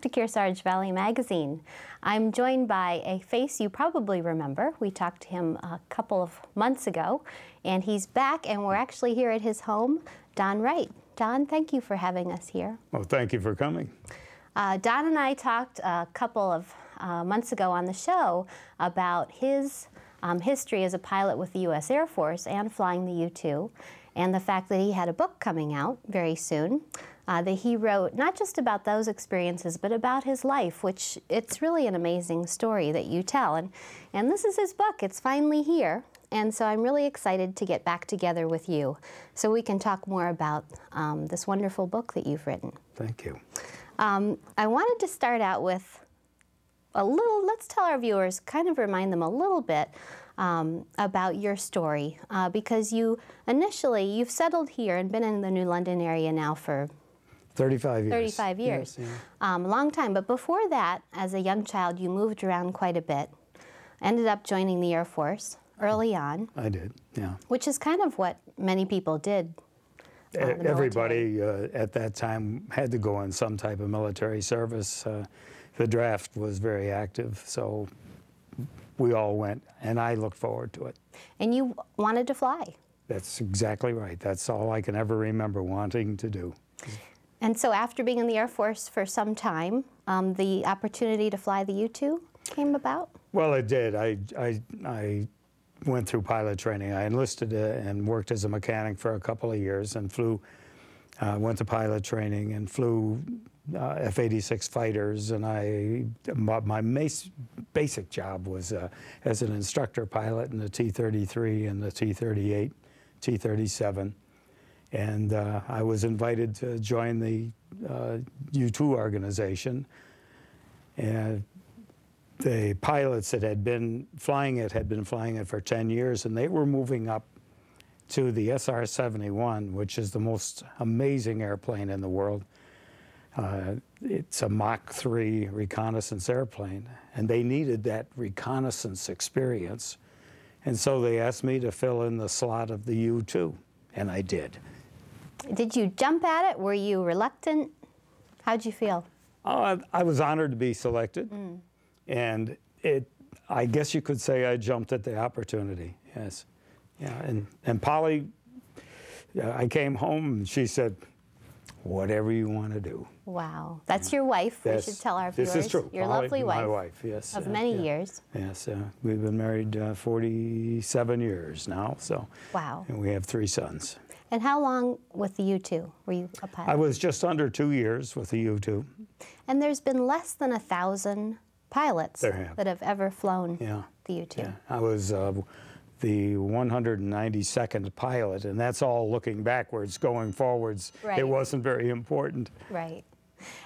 to Kearsarge Valley Magazine. I'm joined by a face you probably remember. We talked to him a couple of months ago, and he's back, and we're actually here at his home, Don Wright. Don, thank you for having us here. Well, thank you for coming. Don and I talked a couple of months ago on the show about his history as a pilot with the U.S. Air Force and flying the U-2, and the fact that he had a book coming out very soon that he wrote not just about those experiences, but about his life, which it's really an amazing story that you tell. And this is his book. It's finally here. And so I'm really excited to get back together with you so we can talk more about this wonderful book that you've written. Thank you. I wanted to start out with a little, let's tell our viewers, kind of remind them a little bit about your story, because you've settled here and been in the New London area now for 35 years. 35 years. Yes, yeah. A long time. But before that, as a young child, you moved around quite a bit, ended up joining the Air Force early on. I did, yeah. Which is kind of what many people did. Everybody at that time had to go in some type of military service. The draft was very active, so we all went, and I looked forward to it. And you wanted to fly. That's exactly right. That's all I can ever remember wanting to do. And so after being in the Air Force for some time, the opportunity to fly the U-2 came about? Well, it did. I went through pilot training. I enlisted and worked as a mechanic for a couple of years and flew, went to pilot training and flew F-86 fighters, and my basic job was as an instructor pilot in the T-33 and the T-38, T-37. And I was invited to join the U-2 organization. And the pilots that had been flying it had been flying it for 10 years, and they were moving up to the SR-71, which is the most amazing airplane in the world. It's a Mach 3 reconnaissance airplane, and they needed that reconnaissance experience. And so they asked me to fill in the slot of the U-2, and I did. Did you jump at it? Were you reluctant? How'd you feel? I was honored to be selected, and I guess you could say I jumped at the opportunity, yes. Yeah, and Polly, I came home and she said, whatever you want to do. Wow. That's your wife. We should tell our viewers. This is true. Your Polly, lovely wife. My wife, yes. Of many years. Yes. We've been married 47 years now. So. Wow. And we have 3 sons. And how long with the U-2 were you a pilot? I was just under 2 years with the U-2. And there's been less than 1,000 pilots that have ever flown the U-2. Yeah. I was the 192nd pilot, and that's all looking backwards. Going forwards, it wasn't very important. Right.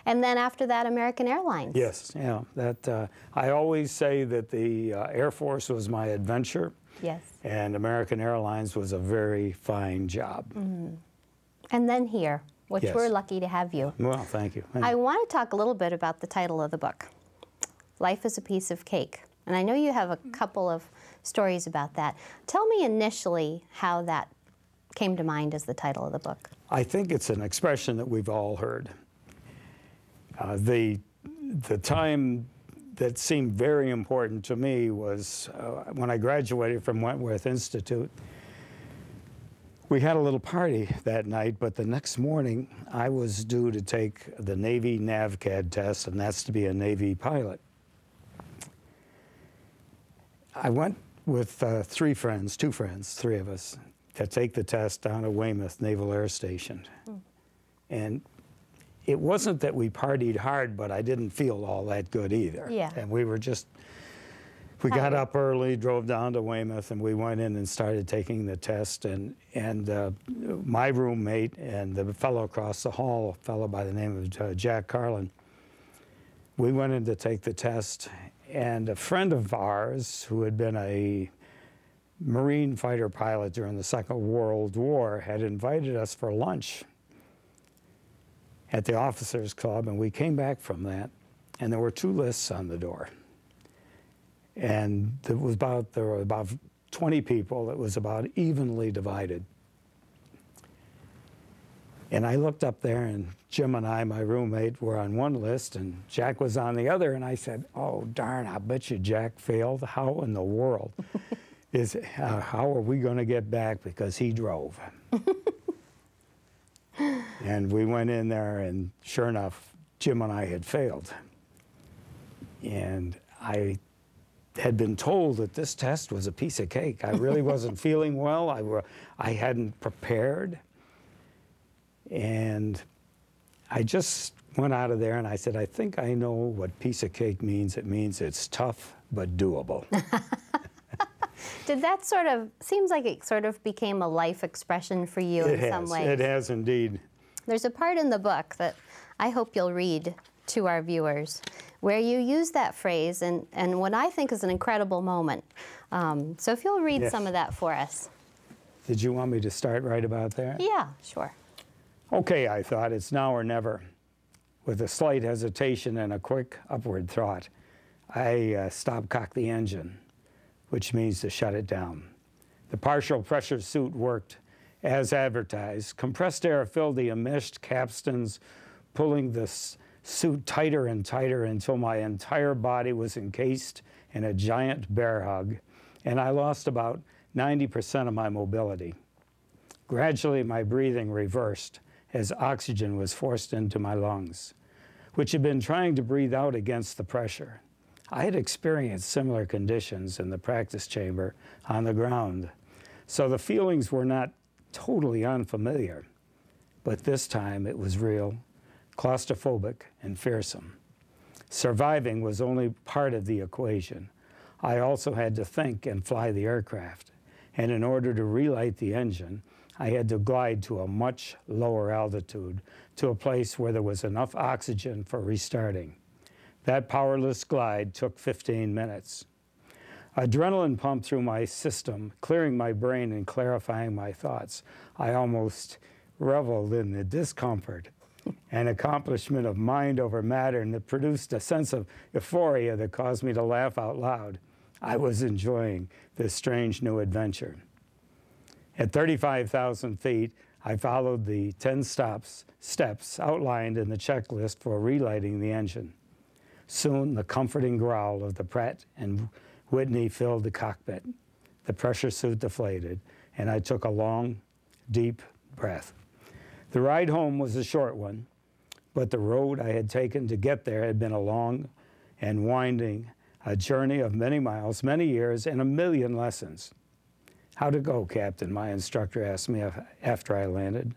And then after that, American Airlines. Yes, yeah. That I always say that the Air Force was my adventure. Yes. And American Airlines was a very fine job. And then here, which we're lucky to have you. Well, thank you. I want to talk a little bit about the title of the book, Life is a Piece of Cake. And I know you have a couple of stories about that. Tell me initially how that came to mind as the title of the book. I think it's an expression that we've all heard. The time that seemed very important to me was when I graduated from Wentworth Institute. We had a little party that night, but the next morning I was due to take the Navy NAVCAD test, and that's to be a Navy pilot. I went with 3 of us, to take the test down at Weymouth Naval Air Station. And it wasn't that we partied hard, but I didn't feel all that good either. Yeah. And we were just, we got up early, drove down to Weymouth, and we went in and started taking the test. And my roommate and the fellow across the hall, a fellow by the name of Jack Carlin, we went in to take the test. And a friend of ours, who had been a Marine fighter pilot during the Second World War, had invited us for lunch at the Officers Club, and we came back from that, and there were 2 lists on the door. And there were about 20 people. It was about evenly divided. And I looked up there, and Jim and I, my roommate, were on one list, and Jack was on the other. And I said, "Oh, darn, I bet you Jack failed. How in the world how are we going to get back?" Because he drove. And we went in there, and sure enough, Jim and I had failed. And I had been told that this test was a piece of cake. I really wasn't feeling well. I hadn't prepared. And I just went out of there and I said, "I think I know what piece of cake means. It means it's tough but doable." Did that seems like it sort of became a life expression for you in some ways. It has indeed. There's a part in the book that I hope you'll read to our viewers where you use that phrase and what I think is an incredible moment. So if you'll read some of that for us. Did you want me to start right about there? Yeah, sure. Okay, I thought, it's now or never. With a slight hesitation and a quick upward thought, I stop-cocked the engine, which means to shut it down. The partial pressure suit worked as advertised. Compressed air filled the enmeshed capstans, pulling the suit tighter and tighter until my entire body was encased in a giant bear hug, and I lost about 90% of my mobility. Gradually, my breathing reversed as oxygen was forced into my lungs, which had been trying to breathe out against the pressure. I had experienced similar conditions in the practice chamber on the ground, so the feelings were not totally unfamiliar, but this time it was real, claustrophobic, and fearsome. Surviving was only part of the equation. I also had to think and fly the aircraft, and in order to relight the engine, I had to glide to a much lower altitude, to a place where there was enough oxygen for restarting. That powerless glide took 15 minutes. Adrenaline pumped through my system, clearing my brain and clarifying my thoughts. I almost reveled in the discomfort and accomplishment of mind over matter, and it produced a sense of euphoria that caused me to laugh out loud. I was enjoying this strange new adventure. At 35,000 feet, I followed the 10 steps outlined in the checklist for relighting the engine. Soon, the comforting growl of the Pratt and Whitney filled the cockpit. The pressure suit deflated, and I took a long, deep breath. The ride home was a short one, but the road I had taken to get there had been a long and winding, a journey of many miles, many years, and a million lessons. "How'd it go, Captain?" my instructor asked me after I landed.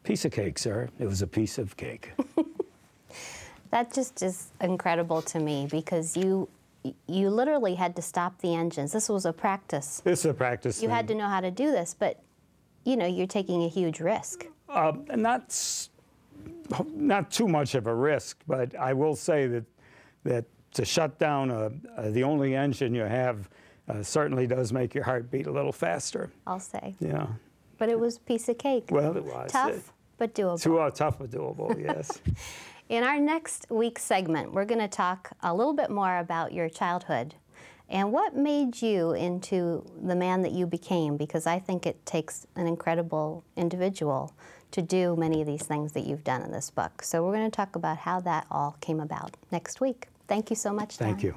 "Piece of cake, sir." It was a piece of cake. That just is incredible to me, because you literally had to stop the engines. This was a practice. This is a practice You thing. had to know how to do this, but you're taking a huge risk. Not too much of a risk, but I will say that to shut down the only engine you have certainly does make your heart beat a little faster. I'll say. Yeah. But it was a piece of cake. Well, it was. Tough, but doable. Tough but doable, yes. In our next week's segment, we're going to talk a little bit more about your childhood and what made you into the man that you became, because I think it takes an incredible individual to do many of these things that you've done in this book. So we're going to talk about how that all came about next week. Thank you so much, Don. Thank you.